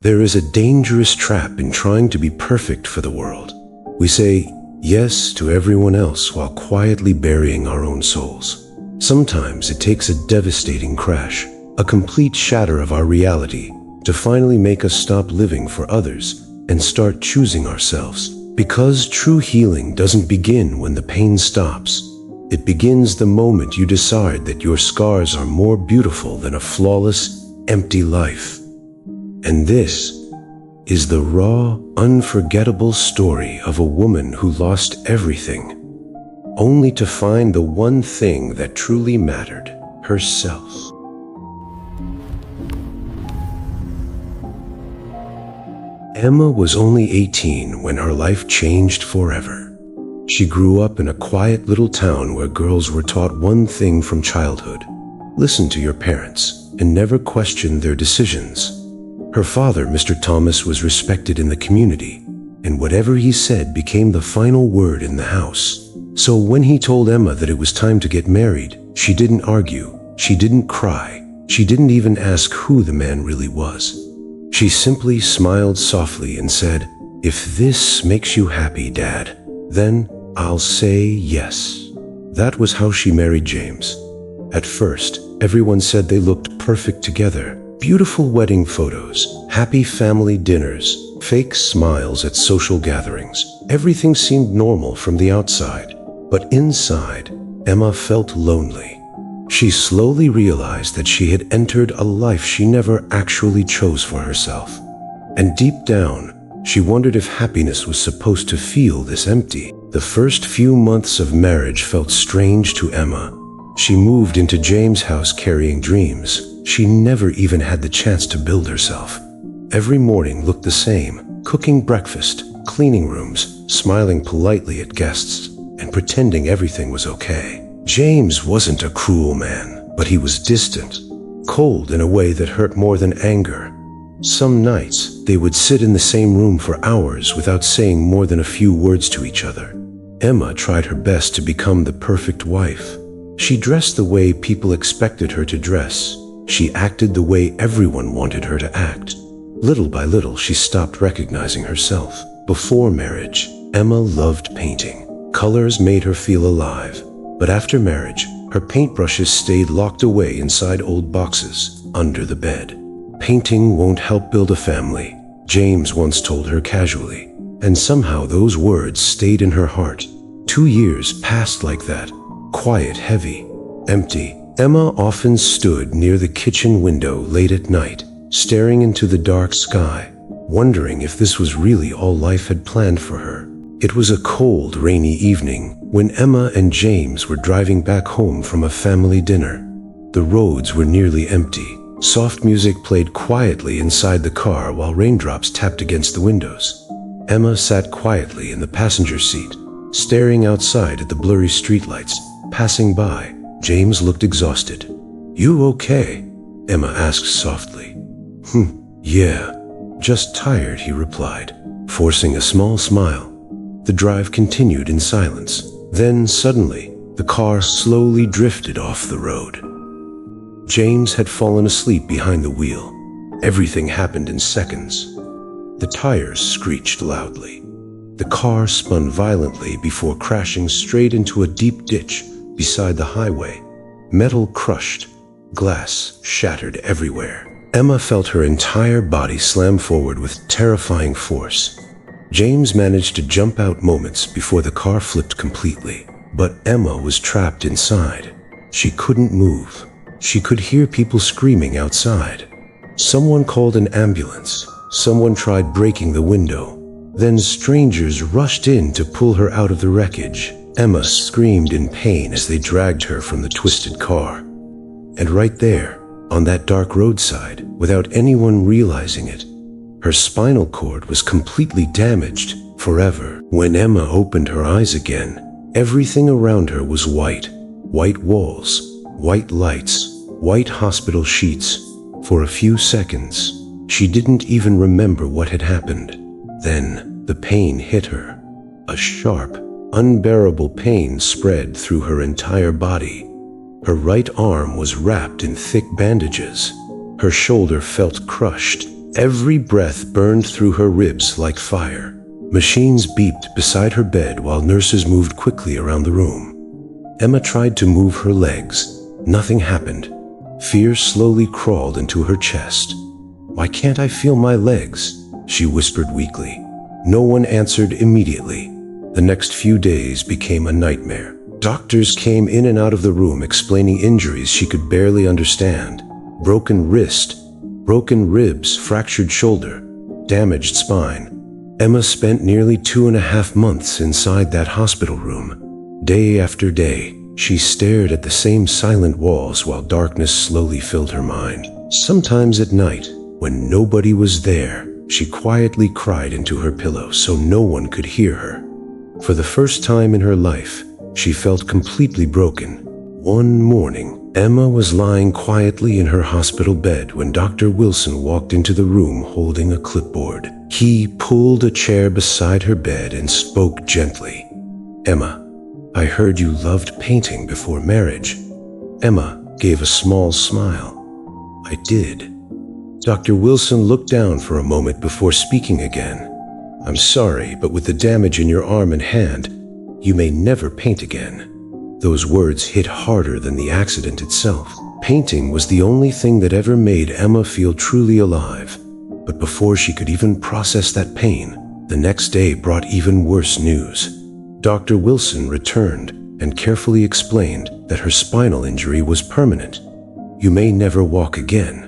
There is a dangerous trap in trying to be perfect for the world. We say yes to everyone else while quietly burying our own souls. Sometimes it takes a devastating crash, a complete shatter of our reality, to finally make us stop living for others and start choosing ourselves. Because true healing doesn't begin when the pain stops. It begins the moment you decide that your scars are more beautiful than a flawless, empty life. And this is the raw, unforgettable story of a woman who lost everything, only to find the one thing that truly mattered: herself. Emma was only 18 when her life changed forever. She grew up in a quiet little town where girls were taught one thing from childhood: listen to your parents and never question their decisions. Her father, Mr. Thomas, was respected in the community, and whatever he said became the final word in the house. So when he told Emma that it was time to get married, she didn't argue, she didn't cry, she didn't even ask who the man really was. She simply smiled softly and said, "If this makes you happy, Dad, then I'll say yes." That was how she married James. At first, everyone said they looked perfect together. Beautiful wedding photos, happy family dinners, fake smiles at social gatherings. Everything seemed normal from the outside, but inside, Emma felt lonely. She slowly realized that she had entered a life she never actually chose for herself. And deep down, she wondered if happiness was supposed to feel this empty. The first few months of marriage felt strange to Emma. She moved into James' house carrying dreams she never even had the chance to build herself. Every morning looked the same: cooking breakfast, cleaning rooms, smiling politely at guests, and pretending everything was okay. James wasn't a cruel man, but he was distant, cold in a way that hurt more than anger. Some nights, they would sit in the same room for hours without saying more than a few words to each other. Emma tried her best to become the perfect wife. She dressed the way people expected her to dress. She acted the way everyone wanted her to act. Little by little, she stopped recognizing herself. Before marriage, Emma loved painting. Colors made her feel alive. But after marriage, her paintbrushes stayed locked away inside old boxes under the bed. "Painting won't help build a family," James once told her casually. And somehow those words stayed in her heart. 2 years passed like that, quiet, heavy, empty. Emma often stood near the kitchen window late at night, staring into the dark sky, wondering if this was really all life had planned for her. It was a cold, rainy evening when Emma and James were driving back home from a family dinner. The roads were nearly empty. Soft music played quietly inside the car while raindrops tapped against the windows. Emma sat quietly in the passenger seat, staring outside at the blurry streetlights passing by. James looked exhausted. "You okay?" Emma asked softly. Yeah, just tired," he replied, forcing a small smile. The drive continued in silence. Then suddenly, the car slowly drifted off the road. James had fallen asleep behind the wheel. Everything happened in seconds. The tires screeched loudly. The car spun violently before crashing straight into a deep ditch beside the highway. Metal crushed, glass shattered everywhere. Emma felt her entire body slam forward with terrifying force. James managed to jump out moments before the car flipped completely. But Emma was trapped inside. She couldn't move. She could hear people screaming outside. Someone called an ambulance. Someone tried breaking the window. Then strangers rushed in to pull her out of the wreckage. Emma screamed in pain as they dragged her from the twisted car. And right there, on that dark roadside, without anyone realizing it, her spinal cord was completely damaged forever. When Emma opened her eyes again, everything around her was white. White walls, white lights, white hospital sheets. For a few seconds, she didn't even remember what had happened. Then the pain hit her. A sharp, unbearable pain spread through her entire body. Her right arm was wrapped in thick bandages. Her shoulder felt crushed, Every breath burned through her ribs like fire. Machines beeped beside her bed while nurses moved quickly around the room. Emma tried to move her legs. Nothing happened. Fear slowly crawled into her chest. "Why can't I feel my legs?" she whispered weakly. No one answered immediately. The next few days became a nightmare. Doctors came in and out of the room explaining injuries she could barely understand. Broken wrist, broken ribs, fractured shoulder, damaged spine. Emma spent nearly 2.5 months inside that hospital room. Day after day, she stared at the same silent walls while darkness slowly filled her mind. Sometimes at night, when nobody was there, she quietly cried into her pillow so no one could hear her. For the first time in her life, she felt completely broken. One morning, Emma was lying quietly in her hospital bed when Dr. Wilson walked into the room holding a clipboard. He pulled a chair beside her bed and spoke gently. "Emma, I heard you loved painting before marriage." Emma gave a small smile. "I did." Dr. Wilson looked down for a moment before speaking again. "I'm sorry, but with the damage in your arm and hand, you may never paint again." Those words hit harder than the accident itself. Painting was the only thing that ever made Emma feel truly alive. But before she could even process that pain, the next day brought even worse news. Dr. Wilson returned and carefully explained that her spinal injury was permanent. "You may never walk again."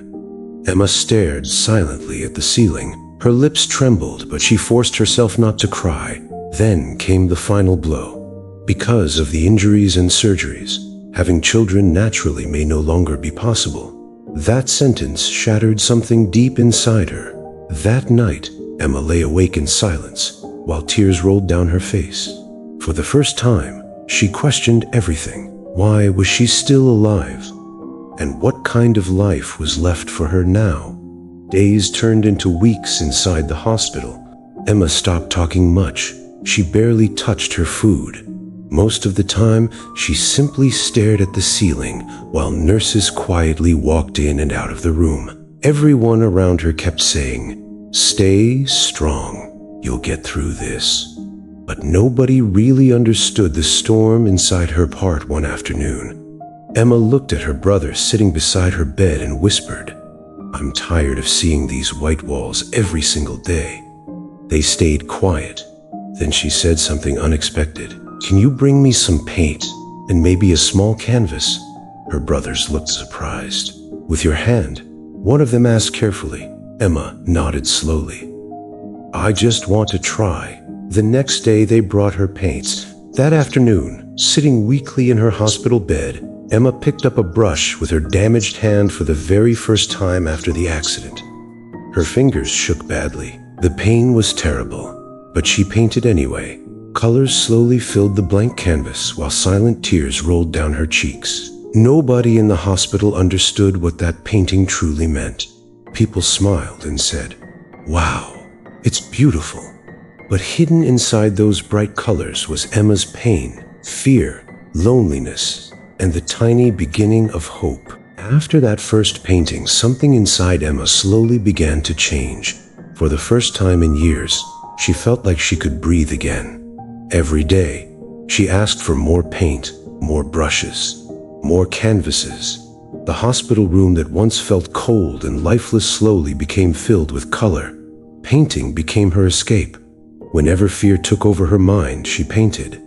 Emma stared silently at the ceiling. Her lips trembled, but she forced herself not to cry. Then came the final blow. Because of the injuries and surgeries, having children naturally may no longer be possible. That sentence shattered something deep inside her. That night, Emma lay awake in silence, while tears rolled down her face. For the first time, she questioned everything. Why was she still alive? And what kind of life was left for her now? Days turned into weeks inside the hospital. Emma stopped talking much. She barely touched her food. Most of the time, she simply stared at the ceiling while nurses quietly walked in and out of the room. Everyone around her kept saying, "Stay strong, you'll get through this." But nobody really understood the storm inside her heart. One afternoon, Emma looked at her brother sitting beside her bed and whispered, "I'm tired of seeing these white walls every single day." They stayed quiet. Then she said something unexpected. "Can you bring me some paint and maybe a small canvas?" Her brothers looked surprised. "With your hand?" one of them asked carefully. Emma nodded slowly. "I just want to try." The next day they brought her paints. That afternoon, sitting weakly in her hospital bed, Emma picked up a brush with her damaged hand for the very first time after the accident. Her fingers shook badly. The pain was terrible, but she painted anyway. Colors slowly filled the blank canvas while silent tears rolled down her cheeks. Nobody in the hospital understood what that painting truly meant. People smiled and said, "Wow, it's beautiful." But hidden inside those bright colors was Emma's pain, fear, loneliness, and the tiny beginning of hope. After that first painting, something inside Emma slowly began to change. For the first time in years, she felt like she could breathe again. Every day, she asked for more paint, more brushes, more canvases. The hospital room that once felt cold and lifeless slowly became filled with color. Painting became her escape. Whenever fear took over her mind, she painted.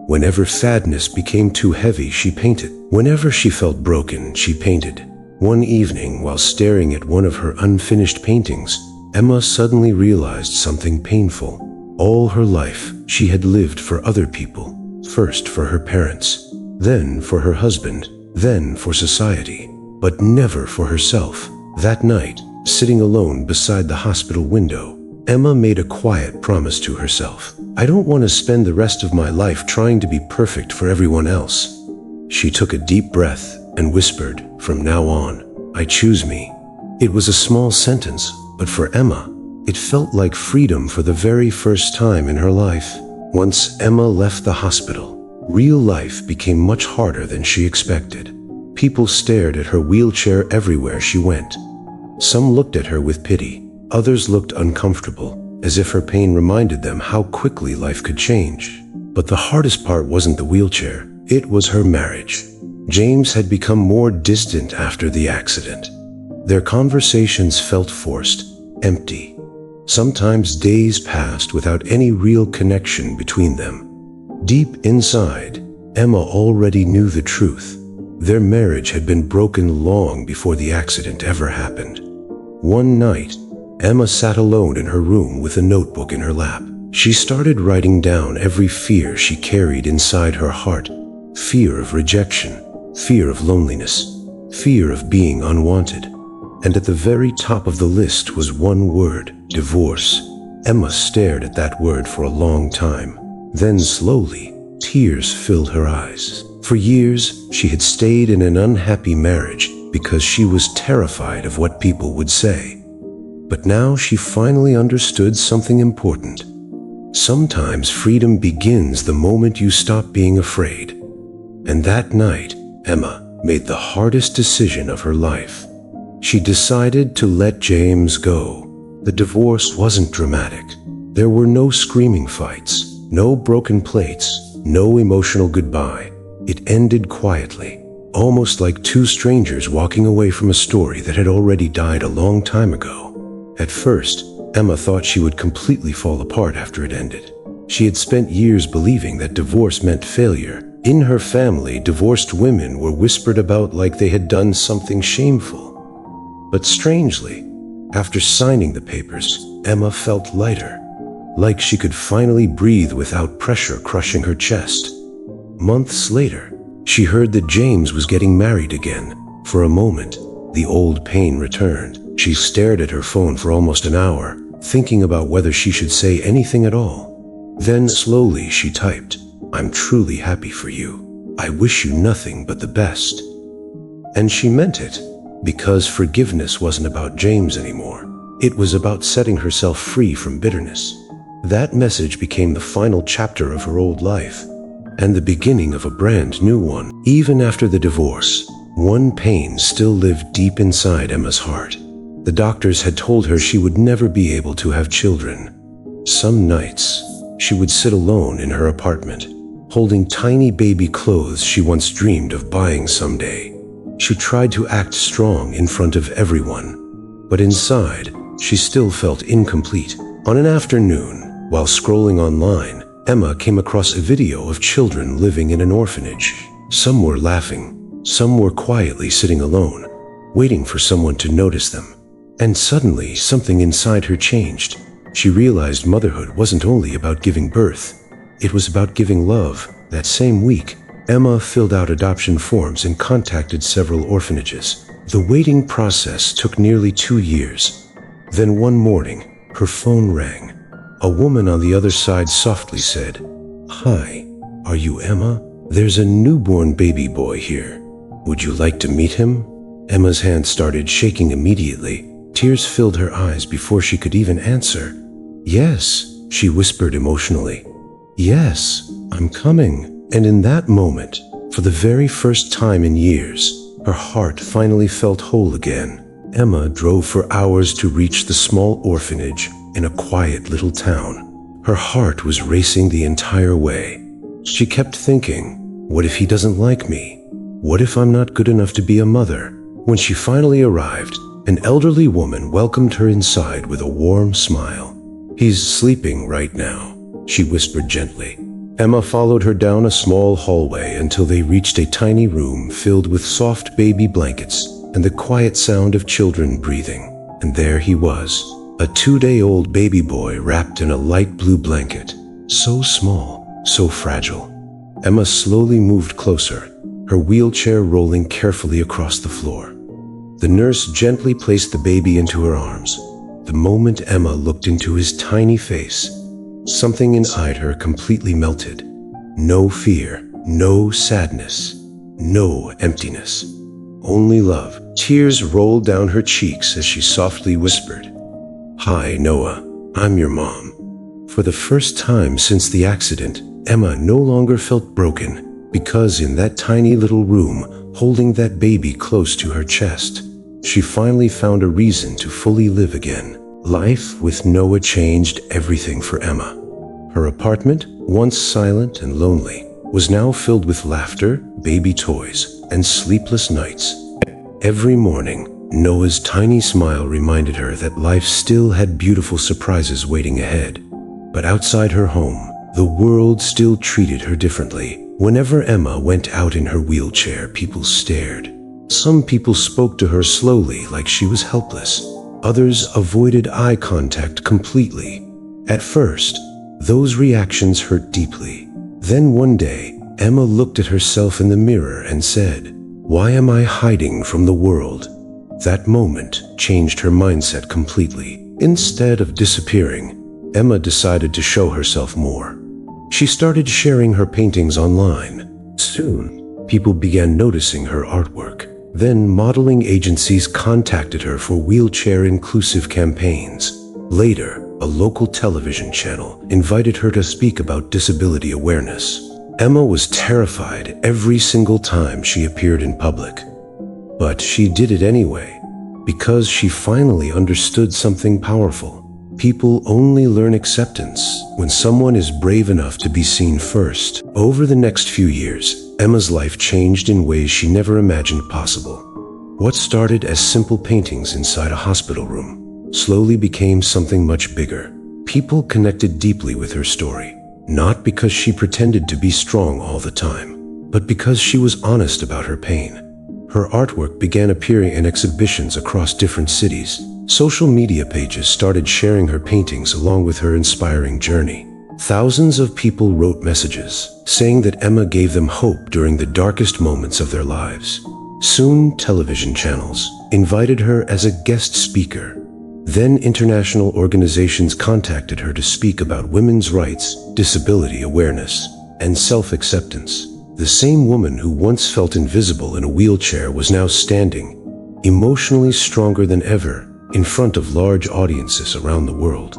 Whenever sadness became too heavy, she painted. Whenever she felt broken, she painted. One evening, while staring at one of her unfinished paintings, Emma suddenly realized something painful. All her life, she had lived for other people. First for her parents, then for her husband, then for society, but never for herself. That night, sitting alone beside the hospital window, Emma made a quiet promise to herself. "I don't want to spend the rest of my life trying to be perfect for everyone else." She took a deep breath and whispered, "From now on, I choose me." It was a small sentence, but for Emma, it felt like freedom for the very first time in her life. Once Emma left the hospital, real life became much harder than she expected. People stared at her wheelchair everywhere she went. Some looked at her with pity. Others looked uncomfortable, as if her pain reminded them how quickly life could change. But the hardest part wasn't the wheelchair, it was her marriage. James had become more distant after the accident. Their conversations felt forced, empty. Sometimes days passed without any real connection between them. Deep inside, Emma already knew the truth. Their marriage had been broken long before the accident ever happened. One night, Emma sat alone in her room with a notebook in her lap. She started writing down every fear she carried inside her heart. Fear of rejection, fear of loneliness, fear of being unwanted. And at the very top of the list was one word: divorce. Emma stared at that word for a long time. Then slowly, tears filled her eyes. For years, she had stayed in an unhappy marriage because she was terrified of what people would say. But now she finally understood something important. Sometimes freedom begins the moment you stop being afraid. And that night, Emma made the hardest decision of her life. She decided to let James go. The divorce wasn't dramatic. There were no screaming fights, no broken plates, no emotional goodbye. It ended quietly, almost like two strangers walking away from a story that had already died a long time ago. At first, Emma thought she would completely fall apart after it ended. She had spent years believing that divorce meant failure. In her family, divorced women were whispered about like they had done something shameful. But strangely, after signing the papers, Emma felt lighter, like she could finally breathe without pressure crushing her chest. Months later, she heard that James was getting married again. For a moment, the old pain returned. She stared at her phone for almost an hour, thinking about whether she should say anything at all. Then slowly she typed, "I'm truly happy for you. I wish you nothing but the best." And she meant it, because forgiveness wasn't about James anymore. It was about setting herself free from bitterness. That message became the final chapter of her old life, and the beginning of a brand new one. Even after the divorce, one pain still lived deep inside Emma's heart. The doctors had told her she would never be able to have children. Some nights, she would sit alone in her apartment, holding tiny baby clothes she once dreamed of buying someday. She tried to act strong in front of everyone, but inside, she still felt incomplete. On an afternoon, while scrolling online, Emma came across a video of children living in an orphanage. Some were laughing, some were quietly sitting alone, waiting for someone to notice them. And suddenly, something inside her changed. She realized motherhood wasn't only about giving birth, it was about giving love. That same week, Emma filled out adoption forms and contacted several orphanages. The waiting process took nearly 2 years. Then one morning, her phone rang. A woman on the other side softly said, "Hi, are you Emma? There's a newborn baby boy here. Would you like to meet him?" Emma's hand started shaking immediately. Tears filled her eyes before she could even answer. "Yes," she whispered emotionally. "Yes, I'm coming." And in that moment, for the very first time in years, her heart finally felt whole again. Emma drove for hours to reach the small orphanage in a quiet little town. Her heart was racing the entire way. She kept thinking, what if he doesn't like me? What if I'm not good enough to be a mother? When she finally arrived, an elderly woman welcomed her inside with a warm smile. "He's sleeping right now," she whispered gently. Emma followed her down a small hallway until they reached a tiny room filled with soft baby blankets and the quiet sound of children breathing. And there he was, a 2-day-old baby boy wrapped in a light blue blanket. So small, so fragile. Emma slowly moved closer, her wheelchair rolling carefully across the floor. The nurse gently placed the baby into her arms. The moment Emma looked into his tiny face, something inside her completely melted. No fear, no sadness, no emptiness. Only love. Tears rolled down her cheeks as she softly whispered, "Hi, Noah. I'm your mom." For the first time since the accident, Emma no longer felt broken, because in that tiny little room, holding that baby close to her chest, she finally found a reason to fully live again. Life with Noah changed everything for Emma. Her apartment, once silent and lonely, was now filled with laughter, baby toys, and sleepless nights. Every morning, Noah's tiny smile reminded her that life still had beautiful surprises waiting ahead. But outside her home, the world still treated her differently. Whenever Emma went out in her wheelchair, people stared. Some people spoke to her slowly like she was helpless. Others avoided eye contact completely. At first, those reactions hurt deeply. Then one day, Emma looked at herself in the mirror and said, "Why am I hiding from the world?" That moment changed her mindset completely. Instead of disappearing, Emma decided to show herself more. She started sharing her paintings online. Soon, people began noticing her artwork. Then modeling agencies contacted her for wheelchair-inclusive campaigns. Later, a local television channel invited her to speak about disability awareness. Emma was terrified every single time she appeared in public. But she did it anyway, because she finally understood something powerful. People only learn acceptance when someone is brave enough to be seen first. Over the next few years, Emma's life changed in ways she never imagined possible. What started as simple paintings inside a hospital room slowly became something much bigger. People connected deeply with her story, not because she pretended to be strong all the time, but because she was honest about her pain. Her artwork began appearing in exhibitions across different cities. Social media pages started sharing her paintings along with her inspiring journey. Thousands of people wrote messages, saying that Emma gave them hope during the darkest moments of their lives. Soon, television channels invited her as a guest speaker. Then international organizations contacted her to speak about women's rights, disability awareness, and self-acceptance. The same woman who once felt invisible in a wheelchair was now standing, emotionally stronger than ever, in front of large audiences around the world.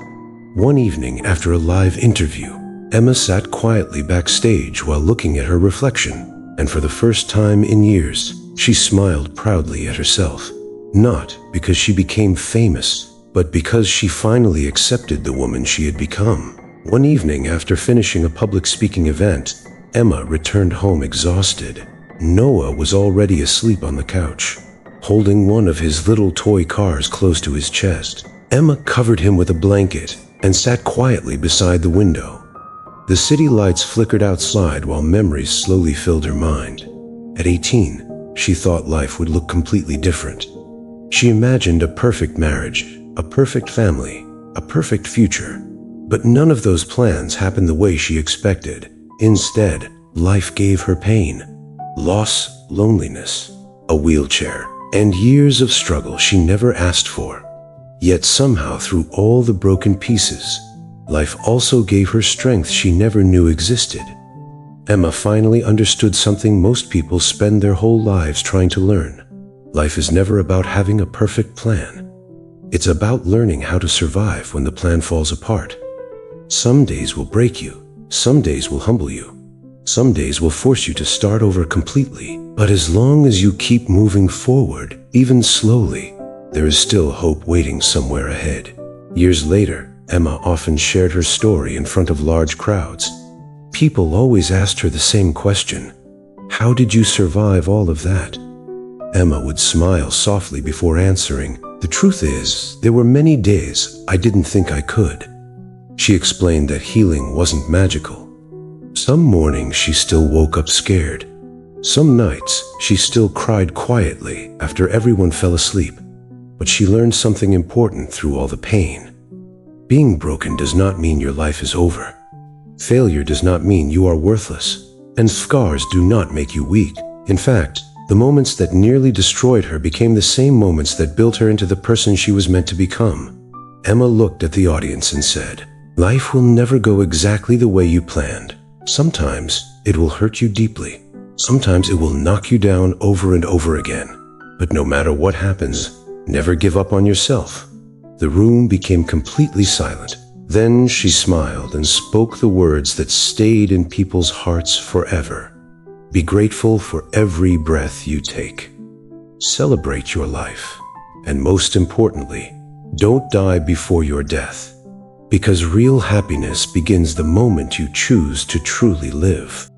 One evening after a live interview, Emma sat quietly backstage while looking at her reflection, and for the first time in years, she smiled proudly at herself. Not because she became famous, but because she finally accepted the woman she had become. One evening after finishing a public speaking event, Emma returned home exhausted. Noah was already asleep on the couch, holding one of his little toy cars close to his chest. Emma covered him with a blanket and sat quietly beside the window. The city lights flickered outside while memories slowly filled her mind. At 18, she thought life would look completely different. She imagined a perfect marriage, a perfect family, a perfect future. But none of those plans happened the way she expected. Instead, life gave her pain, loss, loneliness, a wheelchair, and years of struggle she never asked for. Yet somehow through all the broken pieces, life also gave her strength she never knew existed. Emma finally understood something most people spend their whole lives trying to learn. Life is never about having a perfect plan. It's about learning how to survive when the plan falls apart. Some days will break you. Some days will humble you. Some days will force you to start over completely. But as long as you keep moving forward, even slowly, there is still hope waiting somewhere ahead. Years later, Emma often shared her story in front of large crowds. People always asked her the same question: "How did you survive all of that?" Emma would smile softly before answering, "The truth is, there were many days I didn't think I could." She explained that healing wasn't magical. Some mornings she still woke up scared. Some nights she still cried quietly after everyone fell asleep. But she learned something important through all the pain. Being broken does not mean your life is over. Failure does not mean you are worthless. And scars do not make you weak. In fact, the moments that nearly destroyed her became the same moments that built her into the person she was meant to become. Emma looked at the audience and said, "Life will never go exactly the way you planned. Sometimes it will hurt you deeply. Sometimes it will knock you down over and over again. But no matter what happens, never give up on yourself." The room became completely silent. Then she smiled and spoke the words that stayed in people's hearts forever. Be grateful for every breath you take. Celebrate your life. And most importantly, Don't die before your death, because real happiness begins the moment you choose to truly live.